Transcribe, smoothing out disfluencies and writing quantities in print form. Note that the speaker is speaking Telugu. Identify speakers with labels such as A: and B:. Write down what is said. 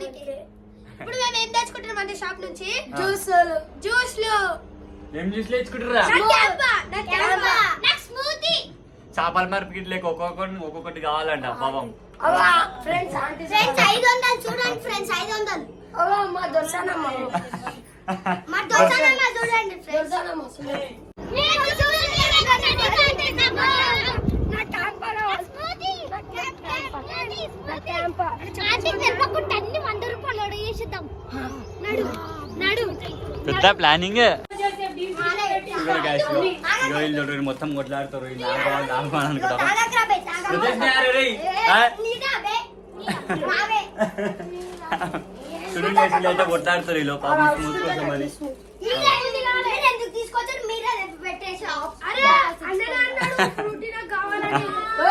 A: ఇప్పుడు మేము ఏం తెచ్చుకుంటున్నాం అంటే షాప్ నుంచి
B: జ్యూస్లు
C: ఏం జ్యూస్లు తెచ్చుకుంటారా? చేపల మార్కెట్ లేక ఒక్కొక్కటి కావాలంట పాపం.
B: ఫ్రెండ్స్
A: ఫ్రెండ్స్ 500 చూడండి ఫ్రెండ్స్ 500
B: మా దొరసానమ్మ
A: మా దోసనమ్మ చూడండి ఫ్రెండ్స్
C: పెద్ద ప్లానింగ్ మొత్తం కొట్లాడుతారు అనుకుంటారు. అయితే కొట్లాడుతారు ఈ లోపల మరి
A: తీసుకొచ్చారు మీరే పెట్టేసి